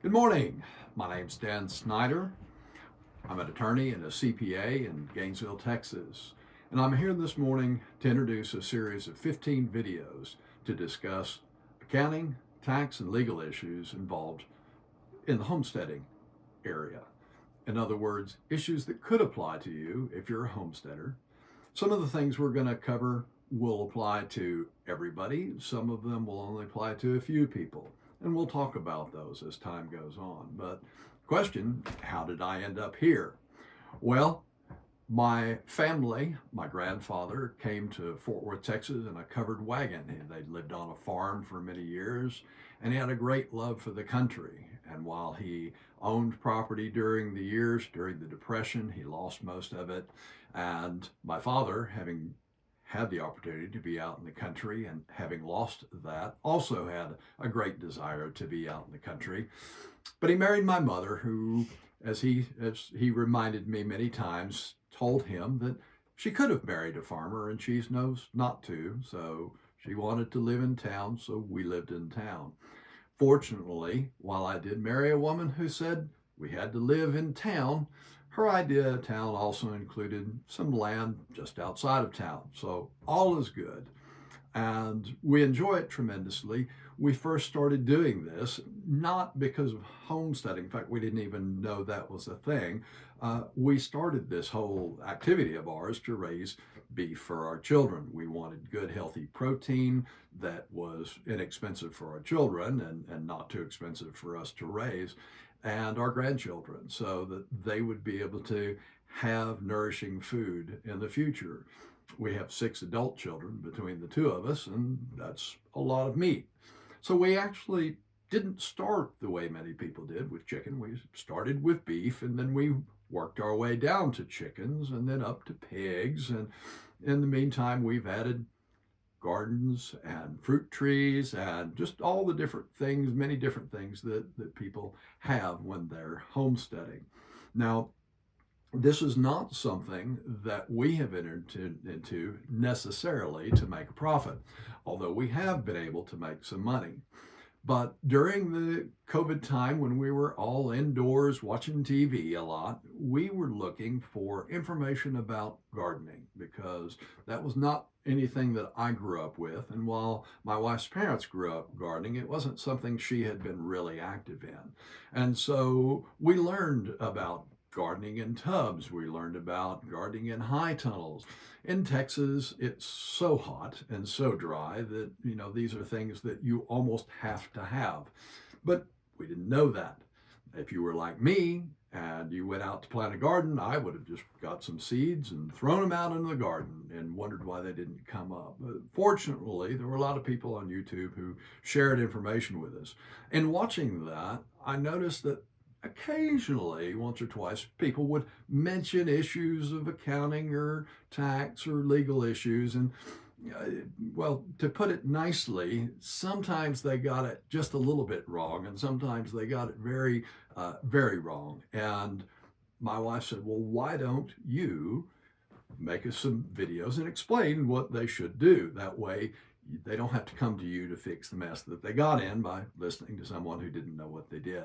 Good morning. My name's Dan Snyder. I'm an attorney and a CPA in Gainesville, Texas. And I'm here this morning to introduce a series of 15 videos to discuss accounting, tax, and legal issues involved in the homesteading area. In other words, issues that could apply to you if you're a homesteader. Some of the things we're going to cover will apply to everybody. Some of them will only apply to a few people. And we'll talk about those as time goes on. But question, how did I end up here? Well, my family, my grandfather came to Fort Worth, Texas in a covered wagon. They'd lived on a farm for many years and he had a great love for the country. And while he owned property during the years, during the Depression, he lost most of it. And my father, having had the opportunity to be out in the country and having lost that, also had a great desire to be out in the country. But he married my mother, who, as he reminded me many times, told him that she could have married a farmer and she knows not to. So she wanted to live in town, so we lived in town. Fortunately, while I did marry a woman who said we had to live in town, her idea of town also included some land just outside of town. So all is good. And we enjoy it tremendously. We first started doing this not because of homesteading. In fact, we didn't even know that was a thing. We started this whole activity of ours to raise beef for our children. We wanted good, healthy protein that was inexpensive for our children and not too expensive for us to raise and our grandchildren so that they would be able to have nourishing food in the future. We have 6 adult children between the two of us, and that's a lot of meat. So we actually didn't start the way many people did with chicken. We started with beef, and then we worked our way down to chickens and then up to pigs. And in the meantime, we've added gardens and fruit trees and just all the different things, many different things that people have when they're homesteading. Now, this is not something that we have entered into necessarily to make a profit, although we have been able to make some money. But during the COVID time, when we were all indoors watching TV a lot, we were looking for information about gardening because that was not anything that I grew up with. And while my wife's parents grew up gardening, it wasn't something she had been really active in. And so we learned about gardening in tubs. We learned about gardening in high tunnels. In Texas, it's so hot and so dry that, these are things that you almost have to have. But we didn't know that. If you were like me and you went out to plant a garden, I would have just got some seeds and thrown them out into the garden and wondered why they didn't come up. But fortunately, there were a lot of people on YouTube who shared information with us. And watching that, I noticed that occasionally, once or twice, people would mention issues of accounting or tax or legal issues. And, well, to put it nicely, sometimes they got it just a little bit wrong, and sometimes they got it very, very wrong. And my wife said, well, why don't you make us some videos and explain what they should do? That way, they don't have to come to you to fix the mess that they got in by listening to someone who didn't know what they did.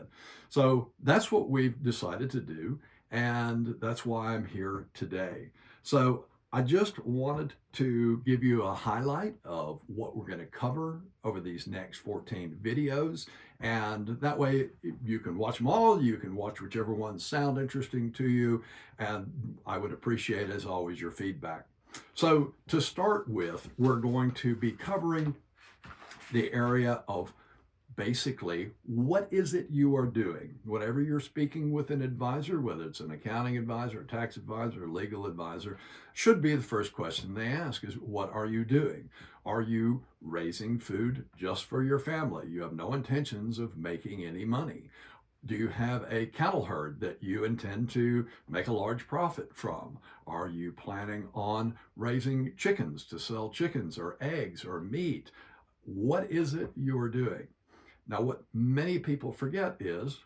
So that's what we've decided to do, and that's why I'm here today. So I just wanted to give you a highlight of what we're going to cover over these next 14 videos, and that way you can watch them all. You can watch whichever ones sound interesting to you, and I would appreciate, as always, your feedback. So to start with, we're going to be covering the area of basically what is it you are doing. Whatever you're speaking with an advisor, whether it's an accounting advisor, a tax advisor, a legal advisor, should be the first question they ask is, what are you doing? Are you raising food just for your family? You have no intentions of making any money. Do you have a cattle herd that you intend to make a large profit from? Are you planning on raising chickens to sell chickens or eggs or meat? What is it you're doing? Now, what many people forget is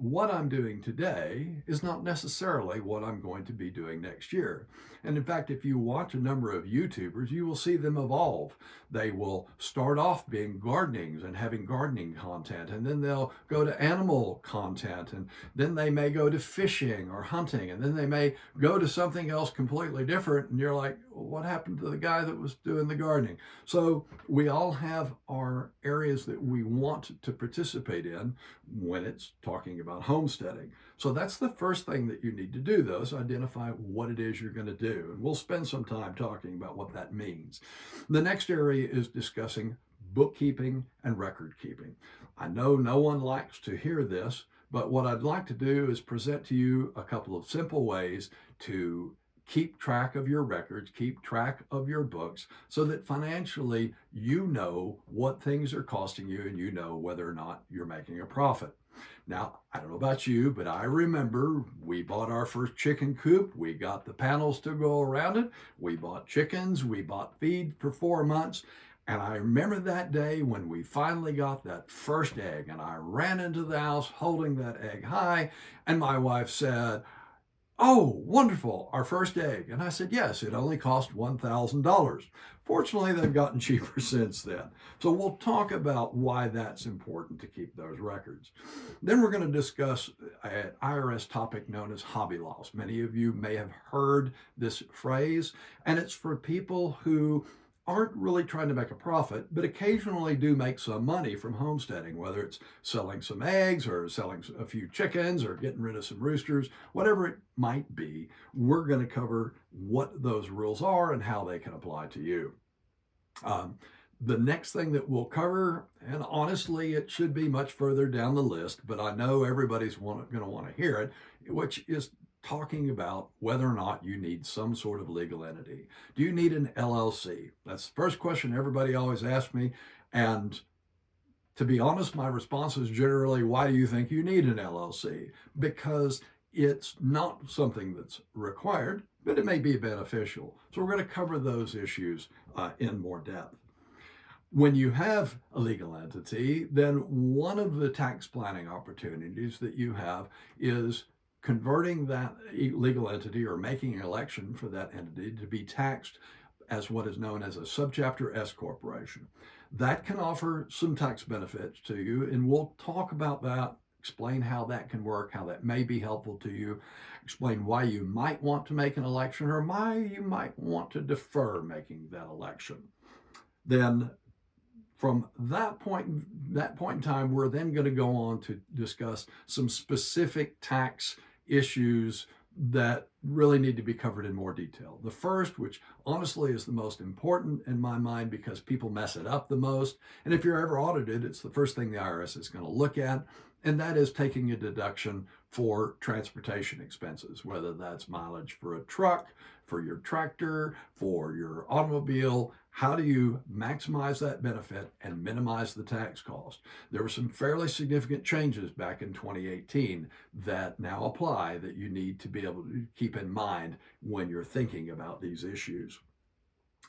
what I'm doing today is not necessarily what I'm going to be doing next year. And in fact, if you watch a number of YouTubers, you will see them evolve. They will start off being gardening and having gardening content, and then they'll go to animal content, and then they may go to fishing or hunting, and then they may go to something else completely different. And you're like, what happened to the guy that was doing the gardening? So we all have our areas that we want to participate in when it's talking about homesteading. So that's the first thing that you need to do, though, is identify what it is you're going to do. And we'll spend some time talking about what that means. The next area is discussing bookkeeping and record keeping. I know no one likes to hear this, but what I'd like to do is present to you a couple of simple ways to keep track of your records, keep track of your books, so that financially you know what things are costing you and you know whether or not you're making a profit. Now, I don't know about you, but I remember we bought our first chicken coop. We got the panels to go around it. We bought chickens. We bought feed for 4 months. And I remember that day when we finally got that first egg, and I ran into the house holding that egg high, and my wife said, "Oh, wonderful, our first egg." And I said, "Yes, it only cost $1,000. Fortunately, they've gotten cheaper since then. So we'll talk about why that's important to keep those records. Then we're going to discuss an IRS topic known as hobby loss. Many of you may have heard this phrase, and it's for people who aren't really trying to make a profit, but occasionally do make some money from homesteading, whether it's selling some eggs or selling a few chickens or getting rid of some roosters, whatever it might be. We're going to cover what those rules are and how they can apply to you. The next thing that we'll cover, and honestly, it should be much further down the list, but I know everybody's going to want to hear it, which is talking about whether or not you need some sort of legal entity. Do you need an LLC? That's the first question everybody always asks me. And to be honest, my response is generally, why do you think you need an LLC? Because it's not something that's required, but it may be beneficial. So we're going to cover those issues in more depth. When you have a legal entity, then one of the tax planning opportunities that you have is converting that legal entity or making an election for that entity to be taxed as what is known as a subchapter S corporation. That can offer some tax benefits to you, and we'll talk about that, explain how that can work, how that may be helpful to you, explain why you might want to make an election or why you might want to defer making that election. Then from that point in time, we're then going to go on to discuss some specific tax issues that really need to be covered in more detail. The first, which honestly is the most important in my mind because people mess it up the most, and if you're ever audited, it's the first thing the IRS is going to look at, and that is taking a deduction for transportation expenses, whether that's mileage for a truck, for your tractor, for your automobile. How do you maximize that benefit and minimize the tax cost? There were some fairly significant changes back in 2018 that now apply that you need to be able to keep in mind when you're thinking about these issues.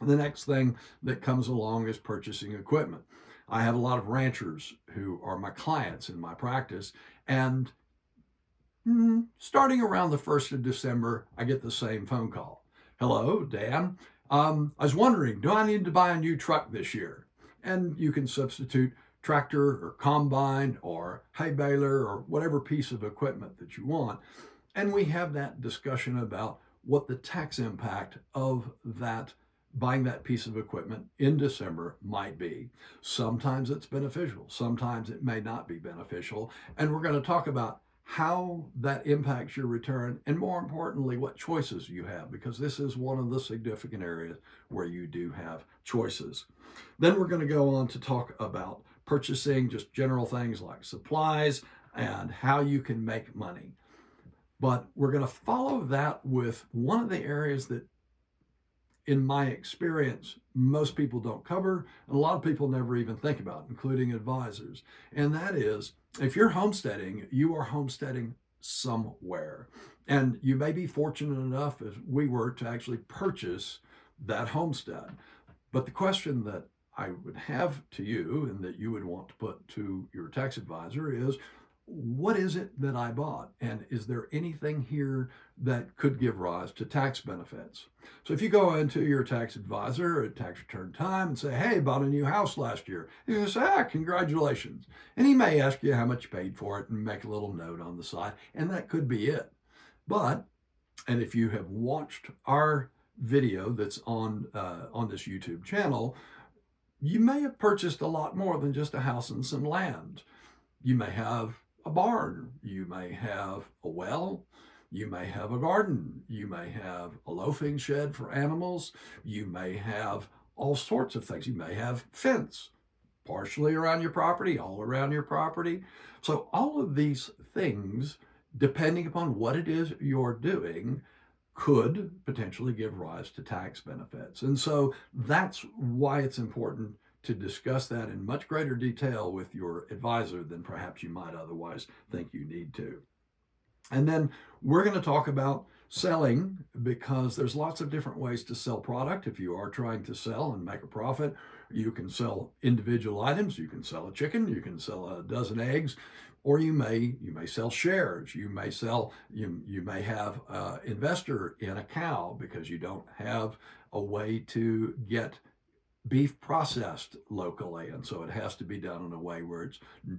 The next thing that comes along is purchasing equipment. I have a lot of ranchers who are my clients in my practice, and starting around the 1st of December, I get the same phone call. "Hello, Dan. I was wondering, do I need to buy a new truck this year?" And you can substitute tractor or combine or hay baler or whatever piece of equipment that you want. And we have that discussion about what the tax impact of that buying that piece of equipment in December might be. Sometimes it's beneficial, sometimes it may not be beneficial. And we're going to talk about how that impacts your return, and more importantly, what choices you have, because this is one of the significant areas where you do have choices. Then we're going to go on to talk about purchasing, just general things like supplies and how you can make money. But we're going to follow that with one of the areas that, in my experience, most people don't cover, and a lot of people never even think about, including advisors. And that is, if you're homesteading, you are homesteading somewhere. And you may be fortunate enough, as we were, to actually purchase that homestead. But the question that I would have to you and that you would want to put to your tax advisor is, what is it that I bought? And is there anything here that could give rise to tax benefits? So if you go into your tax advisor at tax return time and say, hey, bought a new house last year, he's going to say, congratulations. And he may ask you how much you paid for it and make a little note on the side, and that could be it. But, and if you have watched our video that's on this YouTube channel, you may have purchased a lot more than just a house and some land. You may have a barn, you may have a well, you may have a garden, you may have a loafing shed for animals, you may have all sorts of things. You may have fence partially around your property, all around your property. So all of these things, depending upon what it is you're doing, could potentially give rise to tax benefits. And so that's why it's important to discuss that in much greater detail with your advisor than perhaps you might otherwise think you need to. And then we're going to talk about selling, because there's lots of different ways to sell product. If you are trying to sell and make a profit, you can sell individual items. You can sell a chicken, you can sell a dozen eggs, or you may sell shares. You may have an investor in a cow because you don't have a way to get beef processed locally, and so it has to be done in a way where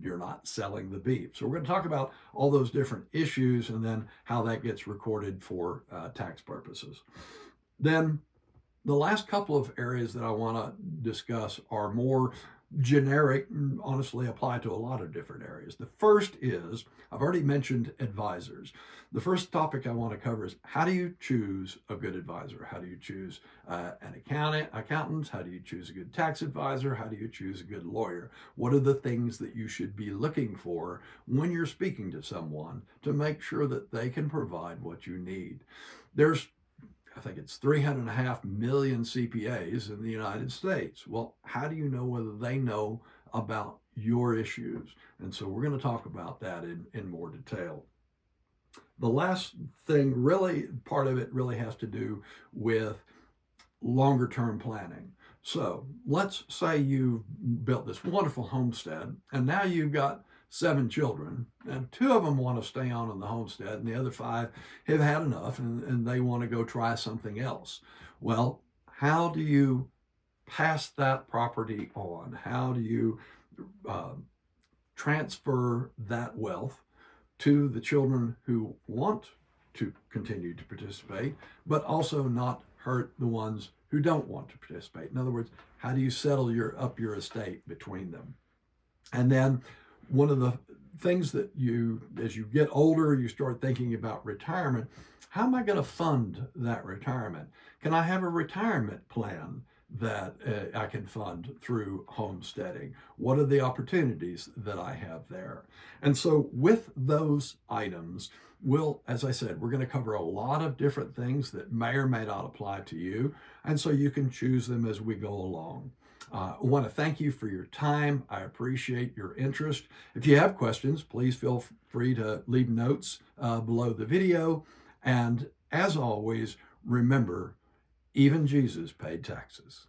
you're not selling the beef. So we're going to talk about all those different issues and then how that gets recorded for tax purposes. Then the last couple of areas that I want to discuss are more generic and honestly apply to a lot of different areas. The first is, I've already mentioned advisors. The first topic I want to cover is, how do you choose a good advisor? How do you choose an accountant? How do you choose a good tax advisor? How do you choose a good lawyer? What are the things that you should be looking for when you're speaking to someone to make sure that they can provide what you need? I think it's 3.5 million CPAs in the United States. Well, how do you know whether they know about your issues? And so we're going to talk about that in more detail. The last thing, really, part of it really has to do with longer term planning. So let's say you've built this wonderful homestead, and now you've got 7 children, and 2 of them want to stay on in the homestead, and the other 5 have had enough, and they want to go try something else. Well, how do you pass that property on? How do you transfer that wealth to the children who want to continue to participate, but also not hurt the ones who don't want to participate? In other words, how do you settle up your estate between them? And then one of the things that as you get older, you start thinking about retirement. How am I going to fund that retirement? Can I have a retirement plan that I can fund through homesteading? What are the opportunities that I have there? And so with those items, as I said, we're going to cover a lot of different things that may or may not apply to you. And so you can choose them as we go along. I want to thank you for your time. I appreciate your interest. If you have questions, please feel free to leave notes below the video. And as always, remember, even Jesus paid taxes.